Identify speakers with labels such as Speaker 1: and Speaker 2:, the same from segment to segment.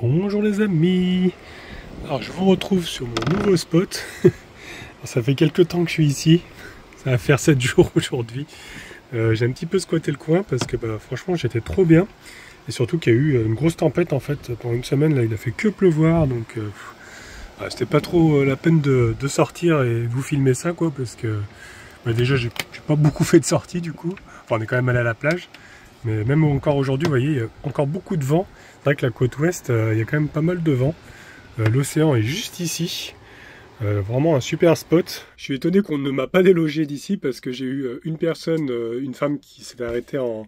Speaker 1: Bonjour les amis. Alors je vous retrouve sur mon nouveau spot. Ça fait quelques temps que je suis ici. Ça va faire 7 jours aujourd'hui. J'ai un petit peu squatté le coin parce que franchement j'étais trop bien. Et surtout qu'il y a eu une grosse tempête en fait. Pendant une semaine là il a fait que pleuvoir. Donc c'était pas trop la peine de sortir et de vous filmer ça quoi. Parce que déjà j'ai pas beaucoup fait de sortie du coup. Enfin on est quand même allé à la plage. Mais même encore aujourd'hui, vous voyez, il y a encore beaucoup de vent. C'est vrai que la côte ouest, il y a quand même pas mal de vent. L'océan est juste ici. Vraiment un super spot. Je suis étonné qu'on ne m'a pas délogé d'ici parce que j'ai eu une personne, une femme qui s'est arrêtée en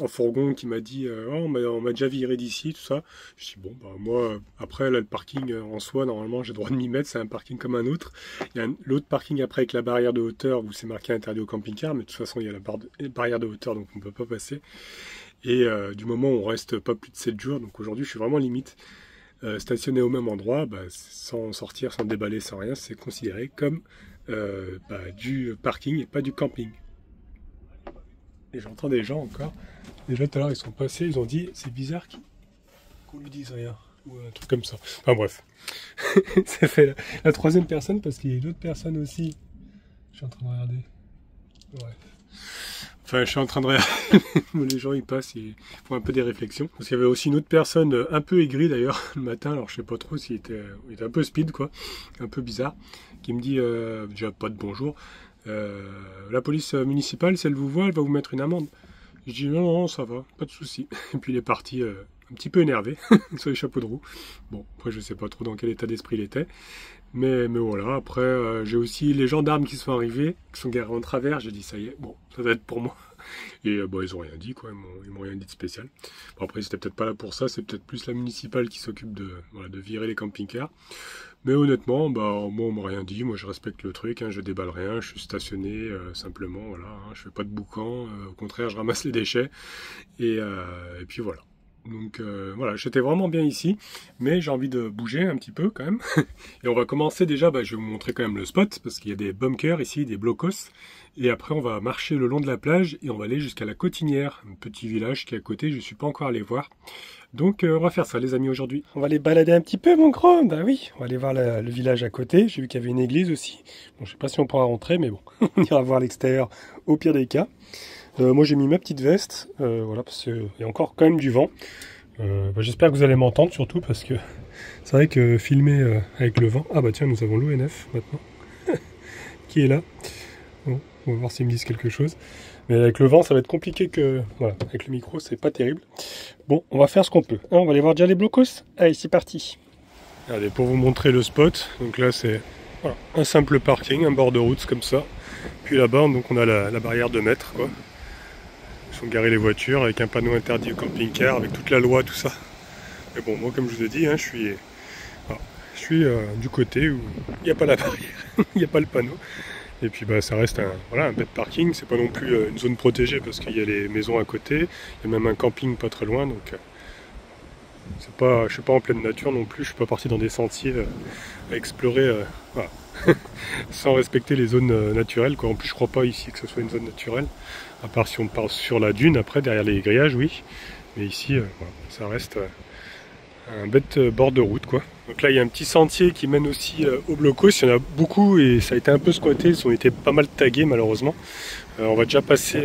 Speaker 1: fourgon qui m'a dit oh, on m'a déjà viré d'ici, tout ça. Je dis bon, moi, après là, le parking en soi, normalement j'ai le droit de m'y mettre, c'est un parking comme un autre. Il y a l'autre parking après avec la barrière de hauteur où c'est marqué interdit au camping-car, mais de toute façon il y a la barrière de hauteur donc on ne peut pas passer. Et du moment où on reste pas plus de 7 jours, donc aujourd'hui je suis vraiment limite stationné au même endroit, sans sortir, sans déballer, sans rien, c'est considéré comme du parking et pas du camping. Et j'entends des gens encore. Déjà tout à l'heure ils sont passés, ils ont dit c'est bizarre qu'on lui dise rien. Ou un truc comme ça. Enfin bref. Ça fait la troisième personne parce qu'il y a d'autres personnes aussi. Je suis en train de regarder. Bref. Enfin je suis en train de regarder. Les gens ils passent, ils font un peu des réflexions. Parce qu'il y avait aussi une autre personne un peu aigrie d'ailleurs le matin. Alors je sais pas trop s'il était un peu speed quoi. Un peu bizarre. Qui me dit déjà pas de bonjour. La police municipale, si elle vous voit, elle va vous mettre une amende. Je dis non, ça va, pas de souci. Et puis il est parti un petit peu énervé sur les chapeaux de roue. Bon, après je sais pas trop dans quel état d'esprit il était. Mais voilà, après j'ai aussi les gendarmes qui sont arrivés, qui sont garés en travers. J'ai dit ça y est, bon, ça va être pour moi. Et ils ont rien dit quoi, ils m'ont rien dit de spécial. Bon, après c'était peut-être pas là pour ça, c'est peut-être plus la municipale qui s'occupe de virer les camping-cars. Mais honnêtement, moi on m'a rien dit, moi je respecte le truc, je déballe rien, je suis stationné simplement, voilà, je fais pas de boucan, au contraire je ramasse les déchets, et puis voilà. Donc voilà, j'étais vraiment bien ici, mais j'ai envie de bouger un petit peu quand même. Et on va commencer déjà, je vais vous montrer quand même le spot, parce qu'il y a des bunkers ici, des blocos. Et après on va marcher le long de la plage, et on va aller jusqu'à la Cotinière, un petit village qui est à côté, je ne suis pas encore allé voir. Donc on va faire ça les amis aujourd'hui. On va aller balader un petit peu mon gros, oui, on va aller voir le village à côté, j'ai vu qu'il y avait une église aussi. Bon, je sais pas si on pourra rentrer, mais bon, on ira voir l'extérieur au pire des cas. Moi j'ai mis ma petite veste, voilà, parce qu'il y a encore quand même du vent. J'espère que vous allez m'entendre surtout, parce que c'est vrai que filmer avec le vent... Ah tiens, nous avons l'ONF maintenant, qui est là. Bon, on va voir s'ils me disent quelque chose. Mais avec le vent, ça va être compliqué que... Voilà, avec le micro, c'est pas terrible. Bon, on va faire ce qu'on peut. On va aller voir déjà les blocos. Allez, c'est parti. Regardez, pour vous montrer le spot, donc là c'est un simple parking, un bord de route comme ça. Puis là-bas, donc on a la barrière de mètres, quoi. Ils sont garés les voitures avec un panneau interdit au camping-car, avec toute la loi, tout ça. Mais bon, moi comme je vous ai dit, je suis du côté où il n'y a pas la barrière, il n'y a pas le panneau. Et puis ça reste un bed parking, c'est pas non plus une zone protégée parce qu'il y a les maisons à côté, il y a même un camping pas très loin, donc je suis pas en pleine nature non plus, je suis pas parti dans des sentiers à explorer sans respecter les zones naturelles, quoi. En plus je crois pas ici que ce soit une zone naturelle, à part si on part sur la dune après derrière les grillages, oui, mais ici ça reste un bête bord de route quoi. Donc là il y a un petit sentier qui mène aussi au blocos, il y en a beaucoup et ça a été un peu squatté, ils ont été pas mal tagués malheureusement. On va déjà passer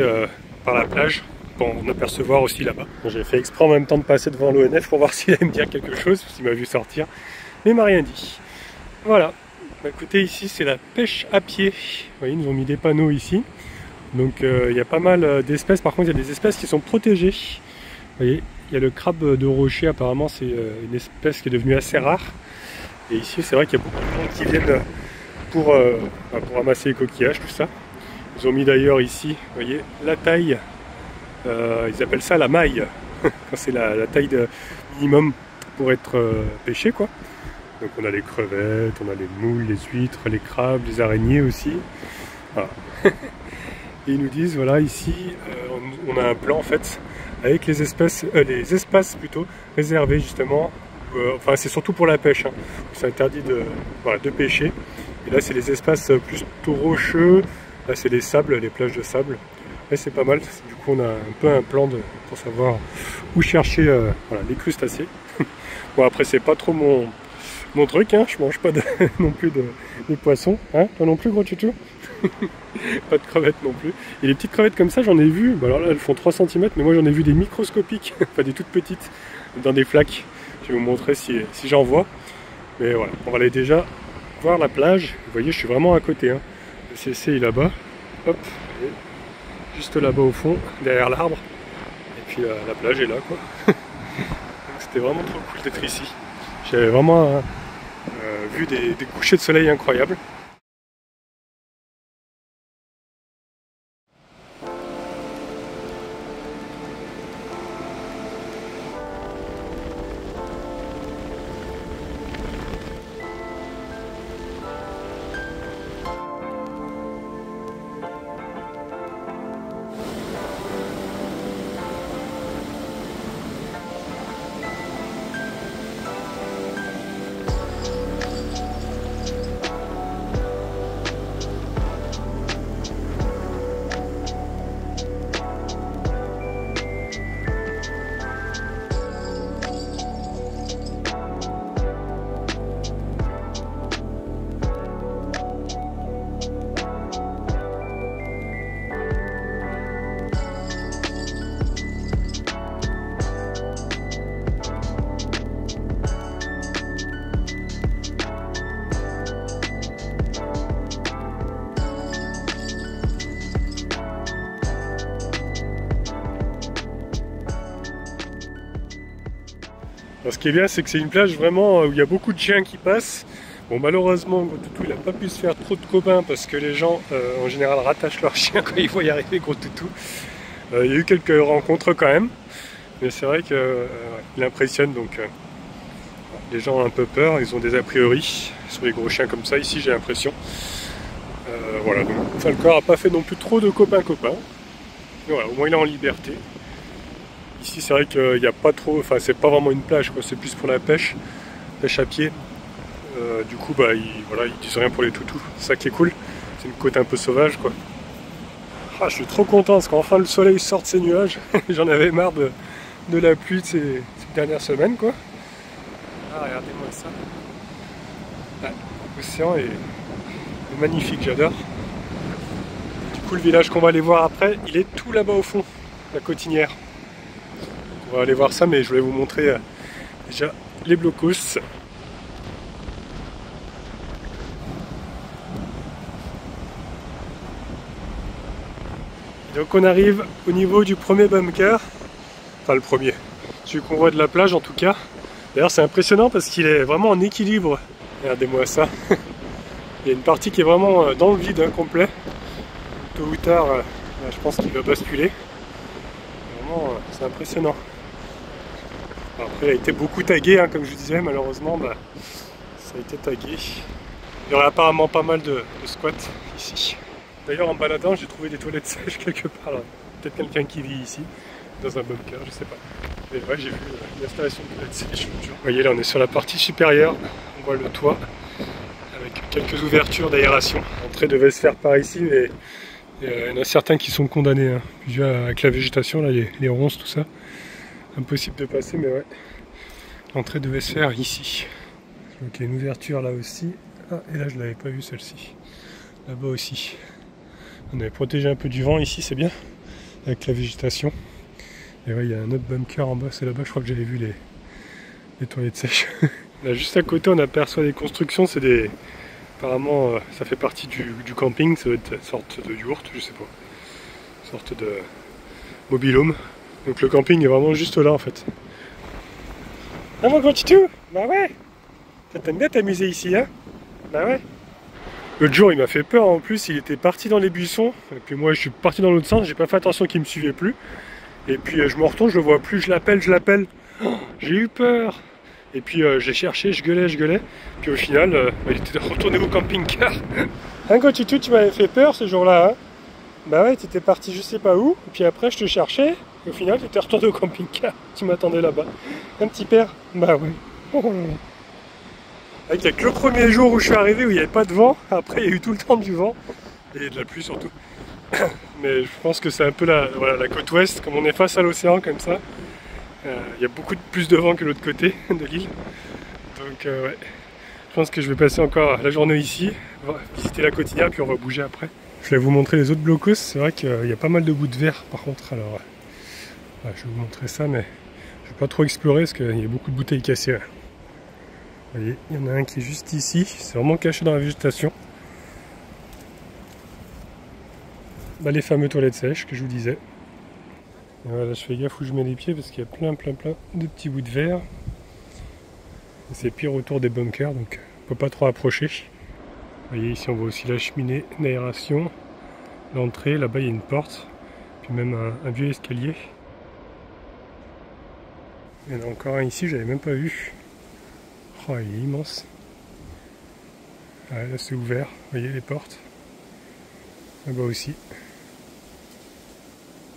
Speaker 1: par la plage pour en apercevoir aussi là-bas. J'ai fait exprès en même temps de passer devant l'ONF pour voir s'il allait me dire quelque chose, s'il m'a vu sortir, mais il m'a rien dit. Voilà, écoutez ici c'est la pêche à pied, vous voyez ils nous ont mis des panneaux ici, donc il y a pas mal d'espèces, par contre il y a des espèces qui sont protégées, vous voyez. Il y a le crabe de rocher, apparemment c'est une espèce qui est devenue assez rare. Et ici c'est vrai qu'il y a beaucoup de gens qui viennent pour ramasser les coquillages, tout ça. Ils ont mis d'ailleurs ici, vous voyez, la taille, ils appellent ça la maille. C'est la taille minimum pour être pêché quoi. Donc on a les crevettes, on a les moules, les huîtres, les crabes, les araignées aussi. Voilà. Et ils nous disent, voilà, ici on a un plan en fait, avec les espaces plutôt réservés justement, c'est surtout pour la pêche, c'est interdit de pêcher. Et là c'est les espaces plutôt rocheux, là c'est les sables, les plages de sable, Et c'est pas mal, du coup on a un peu un plan pour savoir où chercher voilà, les crustacés. Bon après c'est pas trop mon truc, hein. Je mange pas non plus de poissons, hein. Toi non plus gros tutu. Pas de crevettes non plus. Et les petites crevettes comme ça j'en ai vu, bah alors là elles font 3 cm, mais moi j'en ai vu des microscopiques, enfin des toutes petites, dans des flaques. Je vais vous montrer si j'en vois. Mais voilà, on va aller déjà voir la plage. Vous voyez je suis vraiment à côté, hein. Le CC est là-bas, hop, juste là-bas au fond, derrière l'arbre. Et puis la plage est là quoi. C'était vraiment trop cool d'être ici. J'avais vraiment vu des couchers de soleil incroyables. Alors, ce qui est bien, c'est que c'est une plage vraiment où il y a beaucoup de chiens qui passent. Bon, malheureusement, Gros Toutou, il n'a pas pu se faire trop de copains parce que les gens, en général, rattachent leurs chiens quand ils voient y arriver Gros Toutou. Il y a eu quelques rencontres quand même, mais c'est vrai qu'il impressionne, donc les gens ont un peu peur, ils ont des a priori sur les gros chiens comme ça. Ici, j'ai l'impression. Voilà, donc Falcor n'a pas fait non plus trop de copains-copains. Mais voilà, au moins il est en liberté. Ici c'est vrai qu'il n'y a pas trop, enfin c'est pas vraiment une plage quoi, c'est plus pour la pêche à pied. Du coup bah voilà, ils disent rien pour les toutous, c'est ça qui est cool, c'est une côte un peu sauvage quoi. Ah, je suis trop content parce qu'enfin le soleil sort de ces nuages, j'en avais marre de la pluie de ces dernières semaines quoi. Ah regardez-moi ça, ah, l'océan est magnifique, j'adore. Du coup le village qu'on va aller voir après, il est tout là-bas au fond, la Cotinière. On va aller voir ça, mais je voulais vous montrer déjà les blocos. Donc on arrive au niveau du premier bunker, enfin le premier, celui qu'on voit de la plage en tout cas. D'ailleurs c'est impressionnant parce qu'il est vraiment en équilibre. Regardez-moi ça. Il y a une partie qui est vraiment dans le vide, hein, complet. Tôt ou tard, je pense qu'il va basculer. Vraiment, c'est impressionnant. Après, il a été beaucoup tagué, hein, comme je vous disais, malheureusement, bah, ça a été tagué. Il y aurait apparemment pas mal de squats ici. D'ailleurs, en baladant, j'ai trouvé des toilettes sèches quelque part. Peut-être quelqu'un qui vit ici, dans un bunker, je sais pas. Mais ouais, j'ai vu l'installation de toilettes sèches. Vous voyez, là, on est sur la partie supérieure. On voit le toit, avec quelques ouvertures d'aération. L'entrée devait se faire par ici, mais il y en a certains qui sont condamnés. Hein. Puis, avec la végétation, là, les ronces, tout ça. Impossible de passer, mais ouais. L'entrée devait se faire ici. Donc il y a une ouverture là aussi. Ah, et là je l'avais pas vu celle-ci. Là-bas aussi. On avait protégé un peu du vent ici, c'est bien. Avec la végétation. Et ouais, il y a un autre bunker en bas, c'est là-bas, je crois que j'avais vu les toilettes sèches. Là juste à côté on aperçoit des constructions, c'est des. Apparemment ça fait partie du camping, ça doit être une sorte de yourte, je sais pas. Une sorte de mobil-home. Donc le camping est vraiment juste là en fait. Ah mon gros titou, bah ouais. T'aimes bien t'amuser ici, hein? Bah ouais. L'autre jour il m'a fait peur en plus, il était parti dans les buissons. Et puis moi je suis parti dans l'autre sens, j'ai pas fait attention qu'il me suivait plus. Et puis je me retourne, je le vois plus, je l'appelle. Oh, j'ai eu peur. Et puis j'ai cherché, je gueulais. Puis au final, il était retourné au camping-car. Hein gros titou, tu m'avais fait peur ce jour-là, hein? Bah ouais, t'étais parti je sais pas où, et puis après je te cherchais, et au final t'étais retourné au camping-car, tu m'attendais là-bas. Un petit père? Bah ouais. Oh là là. Il n'y a que le premier jour où je suis arrivé où il n'y avait pas de vent, après il y a eu tout le temps du vent, et de la pluie surtout. Mais je pense que c'est un peu voilà, la côte ouest, comme on est face à l'océan comme ça. Il y a beaucoup plus de vent que l'autre côté de l'île. Donc ouais, je pense que je vais passer encore la journée ici, visiter la côtière, puis on va bouger après. Je vais vous montrer les autres blocos. C'est vrai qu'il y a pas mal de bouts de verre par contre. Alors ouais, je vais vous montrer ça, mais je vais pas trop explorer parce qu'il y a beaucoup de bouteilles cassées. Ouais. Vous voyez, il y en a un qui est juste ici. C'est vraiment caché dans la végétation. Bah, les fameux toilettes sèches que je vous disais. Et voilà, je fais gaffe où je mets les pieds parce qu'il y a plein de petits bouts de verre. C'est pire autour des bunkers, donc on peut pas trop approcher. Vous voyez, ici on voit aussi la cheminée d'aération, l'entrée, là-bas il y a une porte, puis même un vieux escalier. Il y en a encore un ici, j'avais même pas vu. Oh, il est immense. Ah, là c'est ouvert, vous voyez les portes. Là-bas aussi.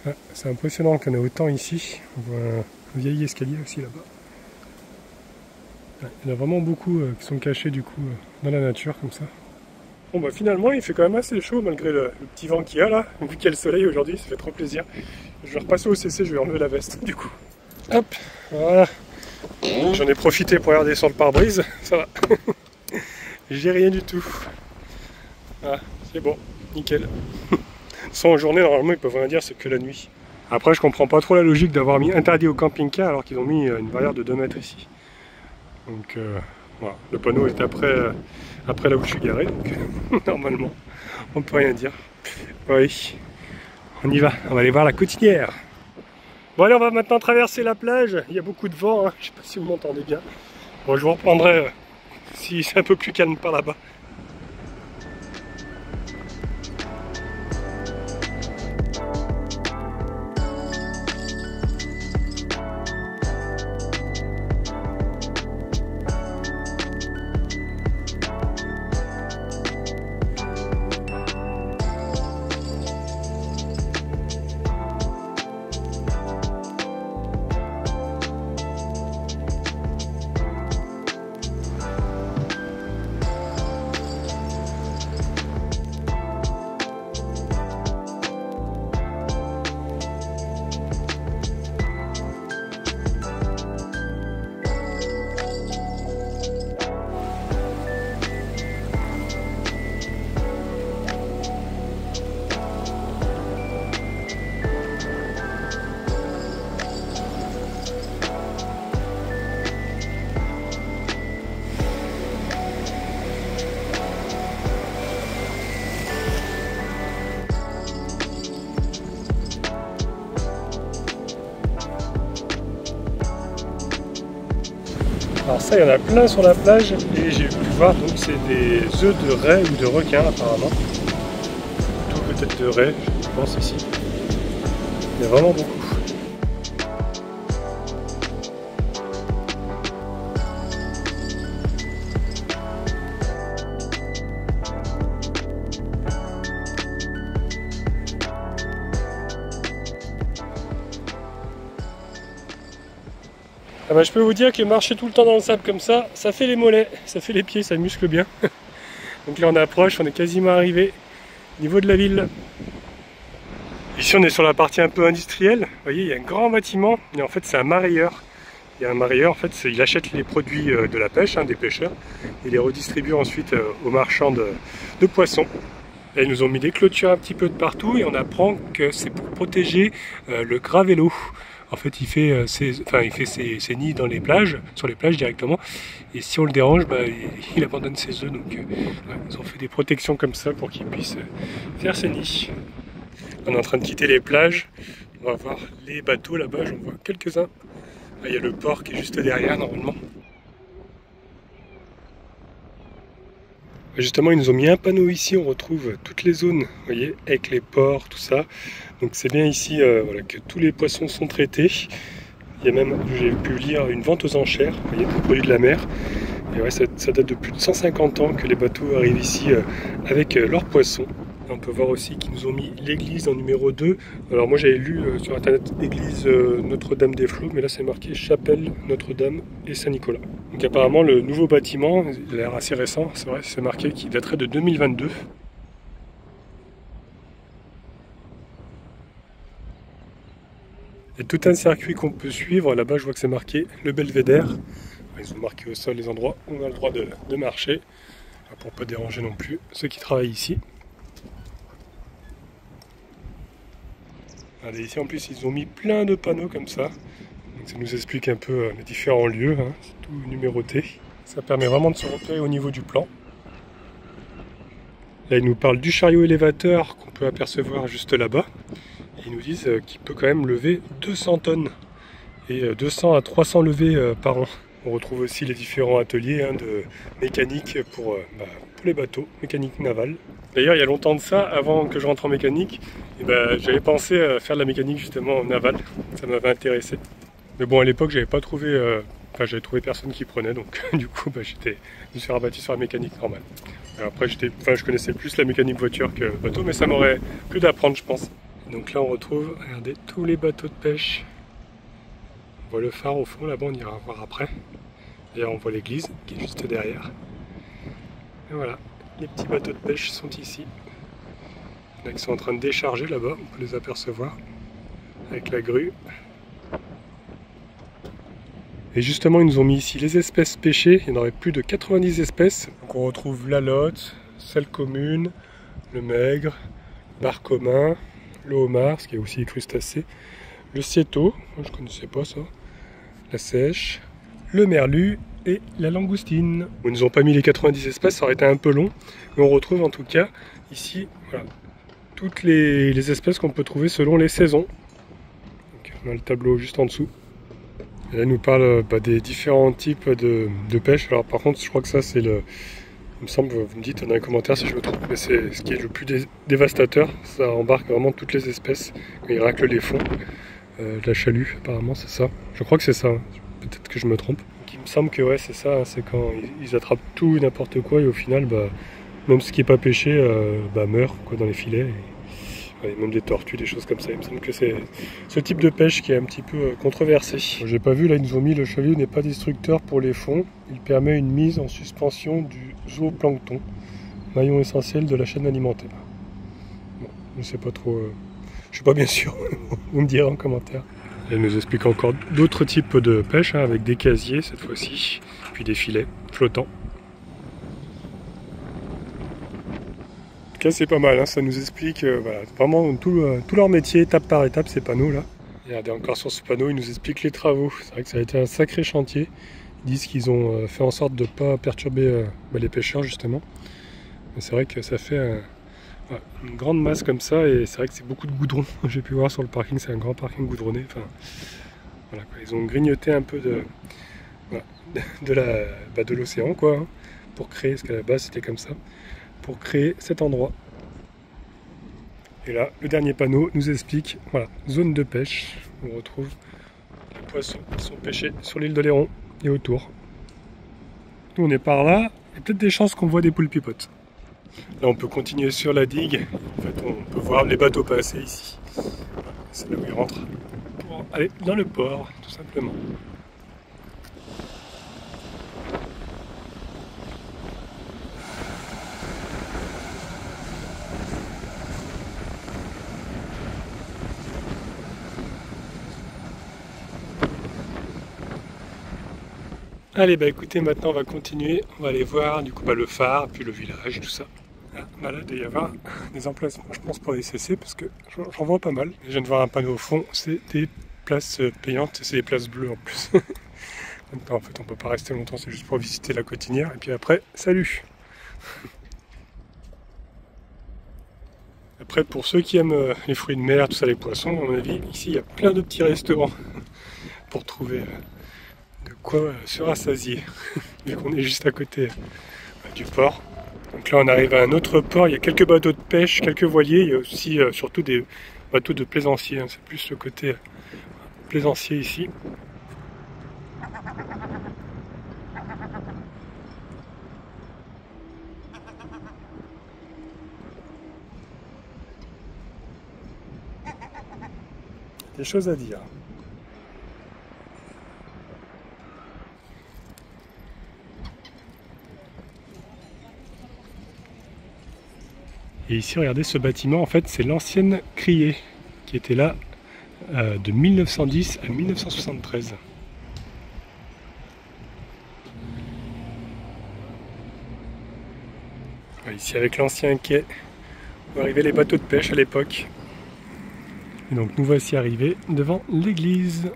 Speaker 1: Ah, c'est impressionnant qu'il y en ait autant ici. On voit un vieil escalier aussi là-bas. Il y en a vraiment beaucoup qui sont cachés du coup dans la nature comme ça. Bon bah finalement il fait quand même assez chaud malgré le petit vent qu'il y a là. Vu qu'il y a le soleil aujourd'hui, ça fait trop plaisir. Je vais repasser au CC, je vais enlever la veste du coup. Hop, voilà. J'en ai profité pour regarder sur le pare-brise, ça va. J'ai rien du tout. Ah, c'est bon, nickel. Sans en journée, normalement, ils peuvent rien dire, c'est que la nuit. Après, je comprends pas trop la logique d'avoir mis interdit au camping-car alors qu'ils ont mis une barrière de 2 mètres ici. Donc, voilà. Le panneau est après là où je suis garé, donc normalement, on peut rien dire. Oui, on y va, on va aller voir la côtière. Bon, allez, on va maintenant traverser la plage. Il y a beaucoup de vent, hein. Je sais pas si vous m'entendez bien. Bon, je vous reprendrai si c'est un peu plus calme par là-bas. Alors ça, il y en a plein sur la plage et j'ai pu voir, donc c'est des œufs de raie ou de requin apparemment. Tout peut-être de raie, je pense ici. Il y a vraiment beaucoup. Ah bah, je peux vous dire que marcher tout le temps dans le sable comme ça fait les mollets, ça fait les pieds, ça muscle bien. Donc là on approche, on est quasiment arrivé au niveau de la ville. Ici on est sur la partie un peu industrielle, vous voyez il y a un grand bâtiment, et en fait c'est un marailleur. Il y a un marailleur, en fait il achète les produits de la pêche, des pêcheurs, et les redistribue ensuite aux marchands de poissons. Et ils nous ont mis des clôtures un petit peu de partout et on apprend que c'est pour protéger le gravello. En fait, il fait ses nids dans les plages, sur les plages directement. Et si on le dérange, bah, il abandonne ses œufs. Donc, ouais, ils ont fait des protections comme ça pour qu'il puisse faire ses nids. On est en train de quitter les plages. On va voir les bateaux là-bas. J'en vois quelques-uns. Il y a le port qui est juste derrière normalement. Justement, ils nous ont mis un panneau ici, on retrouve toutes les zones, vous voyez, avec les ports, tout ça. Donc c'est bien ici voilà, que tous les poissons sont traités. Il y a même, j'ai pu lire, une vente aux enchères, vous voyez, des produits de la mer. Et ouais, ça date de plus de 150 ans que les bateaux arrivent ici avec leurs poissons. On peut voir aussi qu'ils nous ont mis l'église en numéro 2. Alors moi j'avais lu sur internet église Notre-Dame des Flots, mais là c'est marqué chapelle Notre-Dame et Saint-Nicolas. Donc apparemment le nouveau bâtiment, il a l'air assez récent, c'est vrai, c'est marqué qu'il daterait de 2022. Il y a tout un circuit qu'on peut suivre. Là-bas, je vois que c'est marqué le Belvédère. Ils ont marqué au sol les endroits où on a le droit de marcher, pour ne pas déranger non plus ceux qui travaillent ici. Allez, ici en plus, ils ont mis plein de panneaux comme ça. Donc, ça nous explique un peu les différents lieux, hein. C'est tout numéroté. Ça permet vraiment de se repérer au niveau du plan. Là, ils nous parlent du chariot élévateur qu'on peut apercevoir juste là-bas. Ils nous disent qu'il peut quand même lever 200 tonnes et 200 à 300 levées par an. On retrouve aussi les différents ateliers de mécanique pour les bateaux, mécanique navale. D'ailleurs, il y a longtemps de ça, avant que je rentre en mécanique, j'avais pensé à faire de la mécanique justement navale. Ça m'avait intéressé. Mais bon, à l'époque, j'avais pas trouvé, j'avais trouvé personne qui prenait, donc du coup, je me suis rabattu sur la mécanique normale. Alors après, je connaissais plus la mécanique voiture que bateau, mais ça m'aurait plu d'apprendre, je pense. Donc là, on retrouve, regardez, tous les bateaux de pêche. On voit le phare au fond, là-bas, on ira voir après. D'ailleurs, on voit l'église qui est juste derrière. Et voilà, les petits bateaux de pêche sont ici. Il y en a qui sont en train de décharger là-bas, on peut les apercevoir avec la grue. Et justement, ils nous ont mis ici les espèces pêchées. Il y en aurait plus de 90 espèces. Donc on retrouve la lotte, celle commune, le maigre, le bar commun, le homard, ce qui est aussi crustacé, le sieto, je ne connaissais pas ça, la sèche, le merlu et la langoustine. Ils ne nous ont pas mis les 90 espèces, ça aurait été un peu long, mais on retrouve en tout cas ici toutes les espèces qu'on peut trouver selon les saisons. Donc, on a le tableau juste en dessous. Et là, il nous parle des différents types de pêche. Alors par contre, je crois que ça c'est le... Il me semble, vous me dites dans les commentaires si je me trompe, mais c'est ce qui est le plus dévastateur. Ça embarque vraiment toutes les espèces quand il racle les fonds. La chalut, apparemment, c'est ça. Je crois que c'est ça. Hein. Peut-être que je me trompe. Donc, il me semble que ouais, c'est ça. Hein. C'est quand ils attrapent tout et n'importe quoi et au final, même ce qui n'est pas pêché meurt dans les filets. Et même des tortues, des choses comme ça. Il me semble que c'est ce type de pêche qui est un petit peu controversé. J'ai pas vu, là ils nous ont mis le chalut n'est pas destructeur pour les fonds. Il permet une mise en suspension du zooplancton, maillon essentiel de la chaîne alimentaire. Bon, je sais pas trop, je suis pas bien sûr, vous me direz en commentaire. Elle nous explique encore d'autres types de pêche, avec des casiers cette fois-ci, puis des filets flottants. C'est pas mal, hein, ça nous explique vraiment tout leur métier, étape par étape, ces panneaux là. Regardez, encore sur ce panneau, ils nous expliquent les travaux. C'est vrai que ça a été un sacré chantier. Ils disent qu'ils ont fait en sorte de ne pas perturber les pêcheurs justement. Mais c'est vrai que ça fait une grande masse comme ça et c'est vrai que c'est beaucoup de goudron. J'ai pu voir sur le parking, c'est un grand parking goudronné. Enfin, voilà, quoi. Ils ont grignoté un peu de l'océan quoi, hein, pour créer, parce qu'à la base c'était comme ça. Pour créer cet endroit. Et là, le dernier panneau nous explique, voilà, zone de pêche. On retrouve les poissons qui sont pêchés sur l'île de Léron et autour. Nous, on est par là. Il y a peut-être des chances qu'on voit des poules pipotes. Là, on peut continuer sur la digue. En fait, on peut voir les bateaux passer ici. C'est là où ils rentrent pour aller dans le port, tout simplement. Allez, écoutez, maintenant on va continuer, on va aller voir du coup le phare, puis le village, tout ça. Là, il doit y avoir des emplacements, je pense, pour les CC, parce que j'en vois pas mal. Je viens de voir un panneau au fond, c'est des places payantes, c'est des places bleues en plus. En fait, on peut pas rester longtemps, c'est juste pour visiter la cotinière, et puis après, salut. Après, pour ceux qui aiment les fruits de mer, tout ça, les poissons, à mon avis, ici, il y a plein de petits restaurants pour trouver... de quoi se rassasier, vu qu'on est juste à côté du port. Donc là on arrive à un autre port, il y a quelques bateaux de pêche, quelques voiliers, il y a aussi surtout des bateaux de plaisanciers, hein. C'est plus le côté plaisancier ici. Des choses à dire. Et ici, regardez ce bâtiment, en fait, c'est l'ancienne criée qui était là de 1910 à 1973. Ici avec l'ancien quai où arrivaient les bateaux de pêche à l'époque. Et donc nous voici arrivés devant l'église.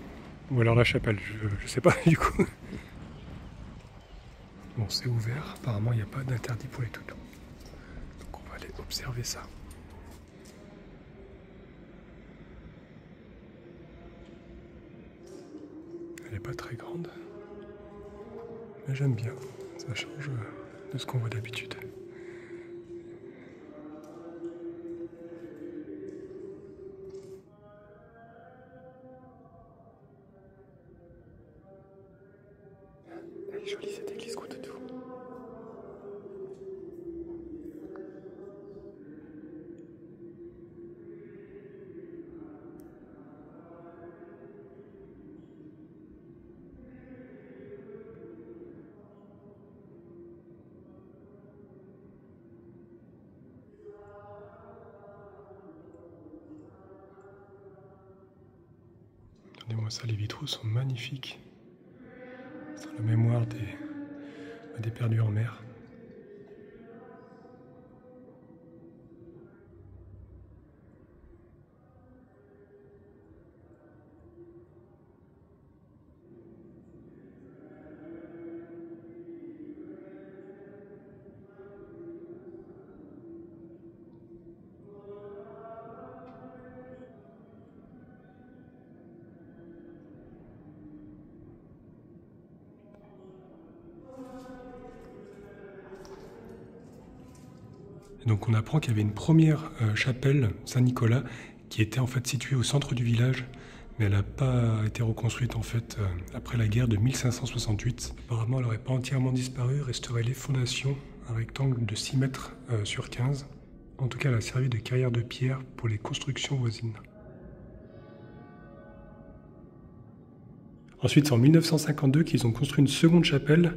Speaker 1: Ou alors la chapelle, je sais pas du coup. Bon, c'est ouvert, apparemment il n'y a pas d'interdit pour les toutous. Donc on va aller observer ça. Elle n'est pas très grande, mais j'aime bien, ça change de ce qu'on voit d'habitude. Elle est jolie cette église, quoi, toutou. Regardez-moi ça, les vitraux sont magnifiques. C'est la mémoire des perdus en mer. Donc on apprend qu'il y avait une première chapelle Saint-Nicolas qui était en fait située au centre du village, mais elle n'a pas été reconstruite en fait après la guerre de 1568. Apparemment elle n'aurait pas entièrement disparu, resterait les fondations, un rectangle de 6 mètres sur 15. En tout cas elle a servi de carrière de pierre pour les constructions voisines. Ensuite, c'est en 1952 qu'ils ont construit une seconde chapelle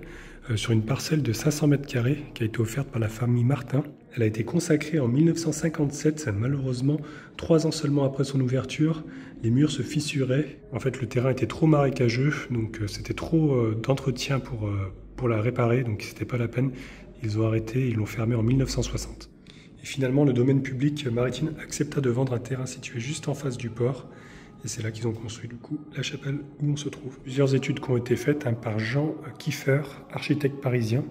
Speaker 1: sur une parcelle de 500 mètres carrés qui a été offerte par la famille Martin. Elle a été consacrée en 1957, malheureusement, 3 ans seulement après son ouverture, les murs se fissuraient. En fait, le terrain était trop marécageux, donc c'était trop d'entretien pour la réparer, donc c'était pas la peine. Ils ont arrêté, ils l'ont fermée en 1960. Et finalement, le domaine public maritime accepta de vendre un terrain situé juste en face du port. Et c'est là qu'ils ont construit du coup la chapelle où on se trouve. Plusieurs études qui ont été faites par Jean Kieffer, architecte parisien.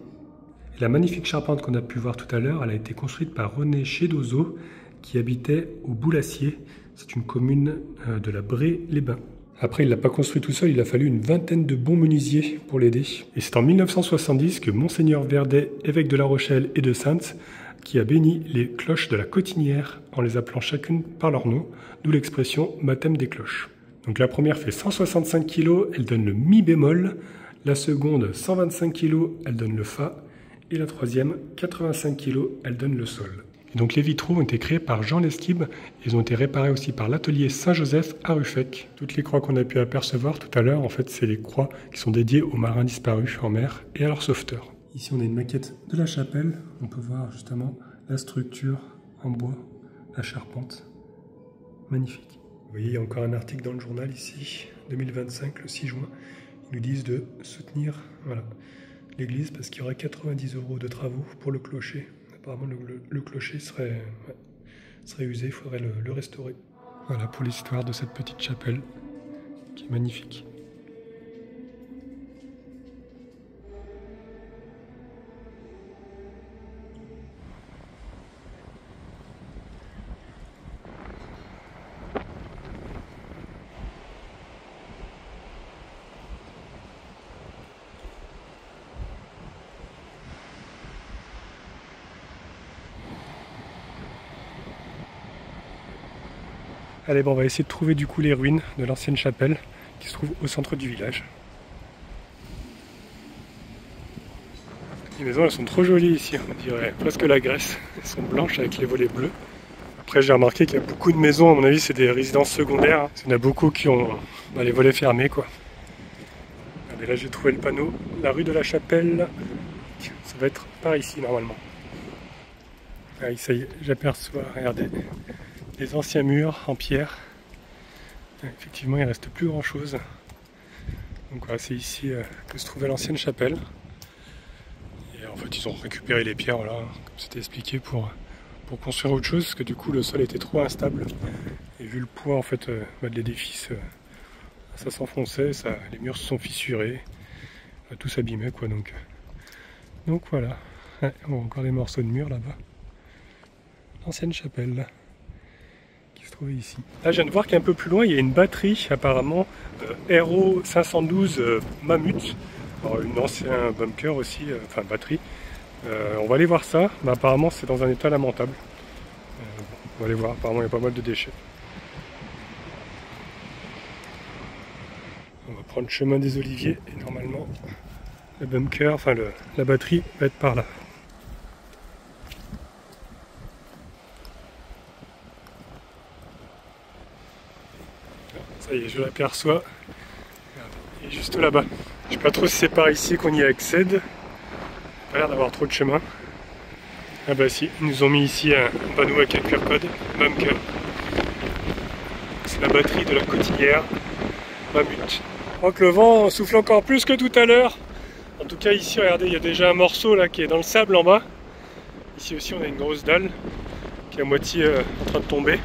Speaker 1: Et la magnifique charpente qu'on a pu voir tout à l'heure, elle a été construite par René Chédozo, qui habitait au Boulassier. C'est une commune de la Bray-les-Bains. Après, il ne l'a pas construit tout seul, il a fallu une vingtaine de bons menuisiers pour l'aider. Et c'est en 1970 que Monseigneur Verdet, évêque de La Rochelle et de Saintes, qui a béni les cloches de la Cotinière en les appelant chacune par leur nom, d'où l'expression baptême des cloches. Donc la première fait 165 kg, elle donne le mi bémol, la seconde 125 kg, elle donne le fa, et la troisième 85 kg, elle donne le sol. Et donc les vitraux ont été créés par Jean Lesquib, ils ont été réparés aussi par l'atelier Saint-Joseph à Ruffec. Toutes les croix qu'on a pu apercevoir tout à l'heure, en fait c'est les croix qui sont dédiées aux marins disparus en mer et à leurs sauveteurs. Ici, on a une maquette de la chapelle. On peut voir justement la structure en bois, la charpente. Magnifique. Vous voyez, il y a encore un article dans le journal ici, 2025, le 6 juin. Ils nous disent de soutenir l'église parce qu'il y aura 90 € de travaux pour le clocher. Apparemment, le clocher serait usé, il faudrait le restaurer. Voilà pour l'histoire de cette petite chapelle qui est magnifique. Allez, bon, on va essayer de trouver du coup les ruines de l'ancienne chapelle qui se trouve au centre du village. Les maisons, elles sont trop jolies ici, on dirait presque la Grèce. Elles sont blanches avec les volets bleus. Après, j'ai remarqué qu'il y a beaucoup de maisons, à mon avis, c'est des résidences secondaires. Il y en a beaucoup qui ont les volets fermés, quoi. Allez, là, j'ai trouvé le panneau. La rue de la Chapelle, ça va être par ici, normalement. Ah, ça y est, j'aperçois, regardez, des anciens murs en pierre Effectivement, il ne reste plus grand chose. Donc voilà, c'est ici que se trouvait l'ancienne chapelle. Et en fait, ils ont récupéré les pierres, voilà, comme c'était expliqué, pour construire autre chose, parce que du coup, le sol était trop instable. Et vu le poids en fait de l'édifice, ça s'enfonçait, les murs se sont fissurés, tout s'abîmait quoi. Donc voilà. Ouais, on voit encore des morceaux de murs là-bas. L'ancienne chapelle qui se trouvait ici. Là, je viens de voir qu'un peu plus loin, il y a une batterie apparemment RO 512 Mammut. Alors, une ancienne bunker aussi, enfin batterie. On va aller voir ça, mais apparemment c'est dans un état lamentable. On va aller voir, apparemment il y a pas mal de déchets. On va prendre le chemin des Oliviers et normalement le bunker, enfin la batterie va être par là. Ça y est, je l'aperçois. Il est juste là-bas. Je sais pas trop si c'est par ici qu'on y accède. Pas l'air d'avoir trop de chemin. Ah bah si, ils nous ont mis ici un panneau avec un QR code, bunker. C'est la batterie de la Cotillère Mammut. Je crois que le vent souffle encore plus que tout à l'heure. En tout cas ici, regardez, il y a déjà un morceau là qui est dans le sable en bas. Ici aussi on a une grosse dalle qui est à moitié en train de tomber.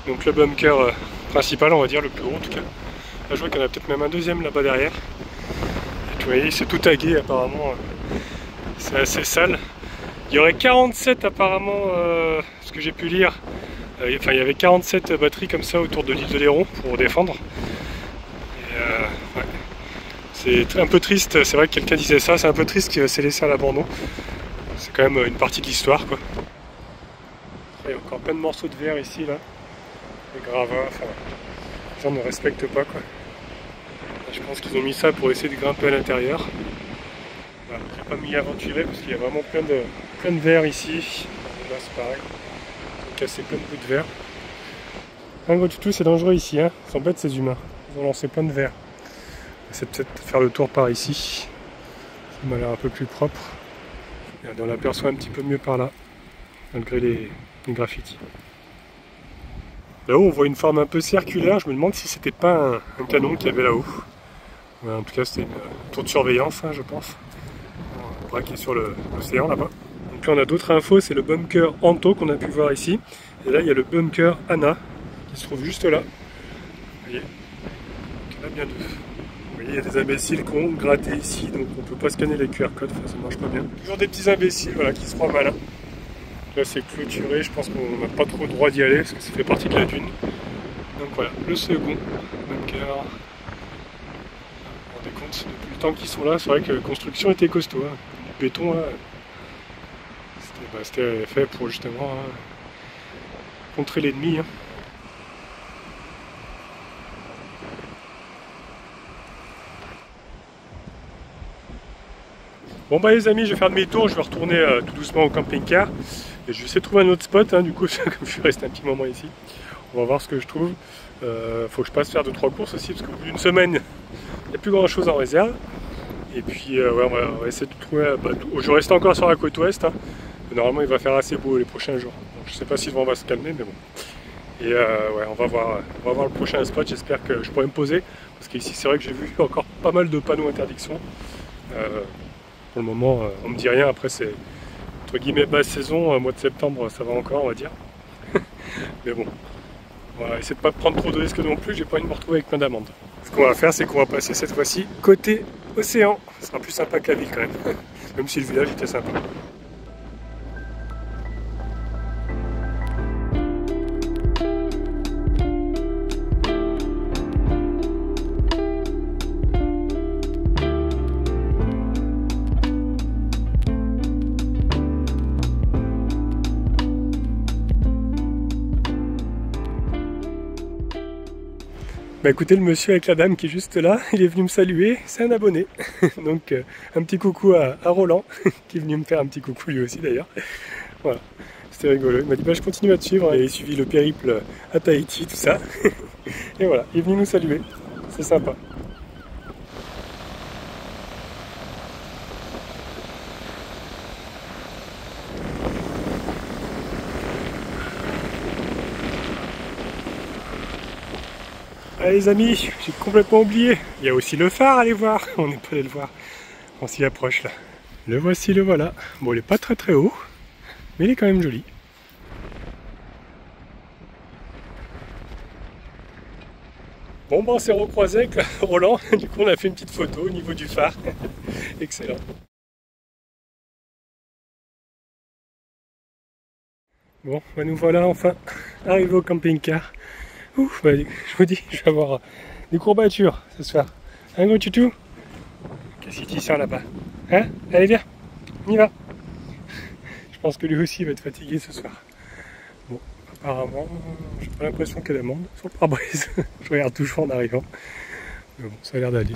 Speaker 1: Donc le bunker principal, on va dire, le plus gros en tout cas. Là je vois qu'il y en a peut-être même un deuxième là-bas derrière. Et vous voyez, c'est tout tagué apparemment. C'est assez sale. Il y aurait 47 apparemment, ce que j'ai pu lire. Enfin, il y avait 47 batteries comme ça autour de l'île de Léron pour défendre. Ouais. C'est un peu triste, c'est vrai que quelqu'un disait ça, c'est un peu triste qu'il s'est laissé à l'abandon. C'est quand même une partie de l'histoire quoi. Il y a encore plein de morceaux de verre ici là. Les gravats, enfin, les gens ne respectent pas quoi. Je pense qu'ils ont mis ça pour essayer de grimper à l'intérieur. Voilà, je n'ai pas m'y aventurer parce qu'il y a vraiment plein de verre ici. Là c'est pareil. Ils ont cassé plein de bouts de verre. En gros du tout c'est dangereux ici, hein. Ils sont bêtes ces humains. Ils ont lancé plein de verre. C'est peut-être faire le tour par ici. Ça m'a l'air un peu plus propre. Regardez, on l'aperçoit un petit peu mieux par là, malgré les graffitis. Là-haut, on voit une forme un peu circulaire. Je me demande si c'était pas un canon qu'il y avait là-haut. Ouais, en tout cas, c'était une tour de surveillance, hein, je pense. On voit qu'il est sur l'océan là-bas. Donc là, on a d'autres infos. C'est le bunker Anto qu'on a pu voir ici. Et là, il y a le bunker Anna qui se trouve juste là. Vous voyez, il y en a bien deux. Vous voyez, il y a des imbéciles qui ont gratté ici, donc on ne peut pas scanner les QR codes, enfin, ça ne marche pas bien. Toujours des petits imbéciles voilà, qui se croient malins. Là c'est clôturé, je pense qu'on n'a pas trop le droit d'y aller parce que ça fait partie de la dune. Donc voilà, le second bunker. Vous vous rendez compte, depuis le temps qu'ils sont là, c'est vrai que la construction était costaud. Hein. Du béton là, c'était fait pour justement contrer l'ennemi. Hein. Bon bah les amis, je vais faire demi-tour, je vais retourner tout doucement au camping-car. Et je vais essayer de trouver un autre spot, hein, du coup, comme je suis resté un petit moment ici. On va voir ce que je trouve. Faut que je passe faire 2-3 courses aussi, parce qu'au bout d'une semaine, il n'y a plus grand chose en réserve. Et puis ouais, on va essayer de trouver... je reste encore sur la côte ouest. Hein. Normalement il va faire assez beau les prochains jours. Donc, je ne sais pas si le vent va se calmer, mais bon. Et ouais, on va voir le prochain spot, j'espère que je pourrai me poser. Parce qu'ici c'est vrai que j'ai vu encore pas mal de panneaux interdiction. Pour le moment, on me dit rien. Après, c'est entre guillemets basse saison. Mois de septembre, ça va encore, on va dire. Mais bon, on va essayer de ne pas prendre trop de risques non plus. J'ai pas envie de me retrouver avec plein d'amendes. Ce qu'on va faire, c'est qu'on va passer cette fois-ci côté océan. Ce sera plus sympa que la ville quand même. Même si le village était sympa. Bah écoutez, le monsieur avec la dame qui est juste là, il est venu me saluer, c'est un abonné. Donc un petit coucou à Roland, qui est venu me faire un petit coucou lui aussi d'ailleurs. Voilà, c'était rigolo. Il m'a dit bah je continue à te suivre, il a suivi le périple à Tahiti, tout ça. Et voilà, il est venu nous saluer, c'est sympa. Ah les amis, j'ai complètement oublié. Il y a aussi le phare à aller voir. On n'est pas allé le voir. On s'y approche là. Le voici, le voilà. Bon, il est pas très très haut, mais il est quand même joli. Bon, ben on s'est recroisé avec Roland. Du coup, on a fait une petite photo au niveau du phare. Excellent. Bon, ben nous voilà enfin arrivés au camping-car. Ouf, bah, je vous dis, je vais avoir des courbatures ce soir. Un gros tutou. Qu'est-ce qu'il sort là-bas? Hein? Allez, viens, on y va. Je pense que lui aussi va être fatigué ce soir. Bon, apparemment, j'ai pas l'impression qu'il y a de monde sur le pare-brise. Je regarde toujours en arrivant. Mais bon, ça a l'air d'aller.